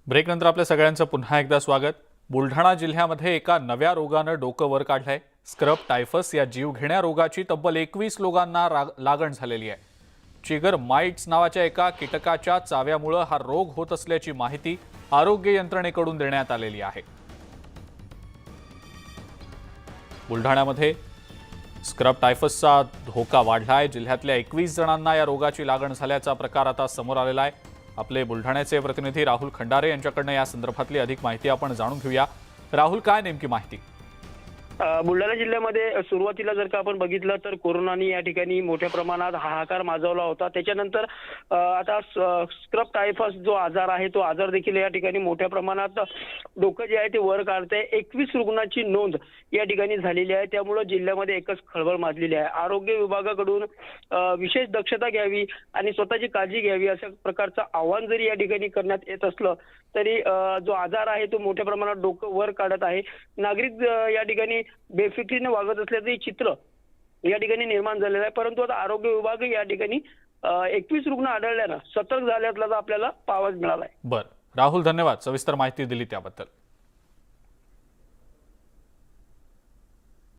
ब्रेकनंतर आपल्या सगळ्यांचं पुन्हा एकदा स्वागत। बुलढाणा जिल्ह्यामध्ये एका नव्या रोगानं डोकं वर काढलंय। स्क्रब टायफस या जीवघेण्या रोगाची तब्बल 21 लोकांना लागण झालेली आहे। चिगर माइट्स नावाच्या एका कीटकाच्या चाव्यामुळे हा रोग होत असल्याची माहिती आरोग्य यंत्रणेकडून देण्यात आलेली आहे। बुलढाण्यामध्ये स्क्रब टायफसचा धोका वाढलाय। जिल्ह्यातल्या 21 जणांना या रोगाची लागण झाल्याचा प्रकार आता समोर आलेला आहे। आपले बुलढाण्याचे प्रतिनिधी राहुल खंडारे यांच्याकडून या संदर्भातली अधिक माहिती आपण जाणून घेऊया। राहुल, काय नेमकी माहिती? बुलढाणा जिल्ह्यामध्ये सुरुवातीला जर का आपण बघितलं तर कोरोनाने या ठिकाणी मोठ्या प्रमाणात हाहाकार माजवला होता। त्याच्यानंतर आता स्क्रब टायफस जो आजार आहे तो आजार देखील या ठिकाणी मोठ्या प्रमाणात डोकं जे आहे ते वर काढते। 21 रुग्णांची नोंद या ठिकाणी झालेली आहे। त्यामुळे जिल्ह्यामध्ये एकच खळबळ माजलेली आहे। आरोग्य विभागाकडून विशेष दक्षता घ्यावी आणि स्वतःची काळजी घ्यावी अशा प्रकारचं आव्हान जरी या ठिकाणी करण्यात येत असलं तरी जो आजार आहे तो मोठ्या प्रमाणात डोकं वर काढत आहे। नागरिक या ठिकाणी बेफिकीरीने वागत असल्याचं चित्र या ठिकाणी निर्माण झालेलं आहे। परंतु आता आरोग्य विभाग या ठिकाणी 21 रुग्ण आढळल्यानं सतर्क झाल्याचा आपल्याला पाहावयास मिळाला आहे। बरं राहुल, धन्यवाद सविस्तर माहिती दिली त्याबद्दल।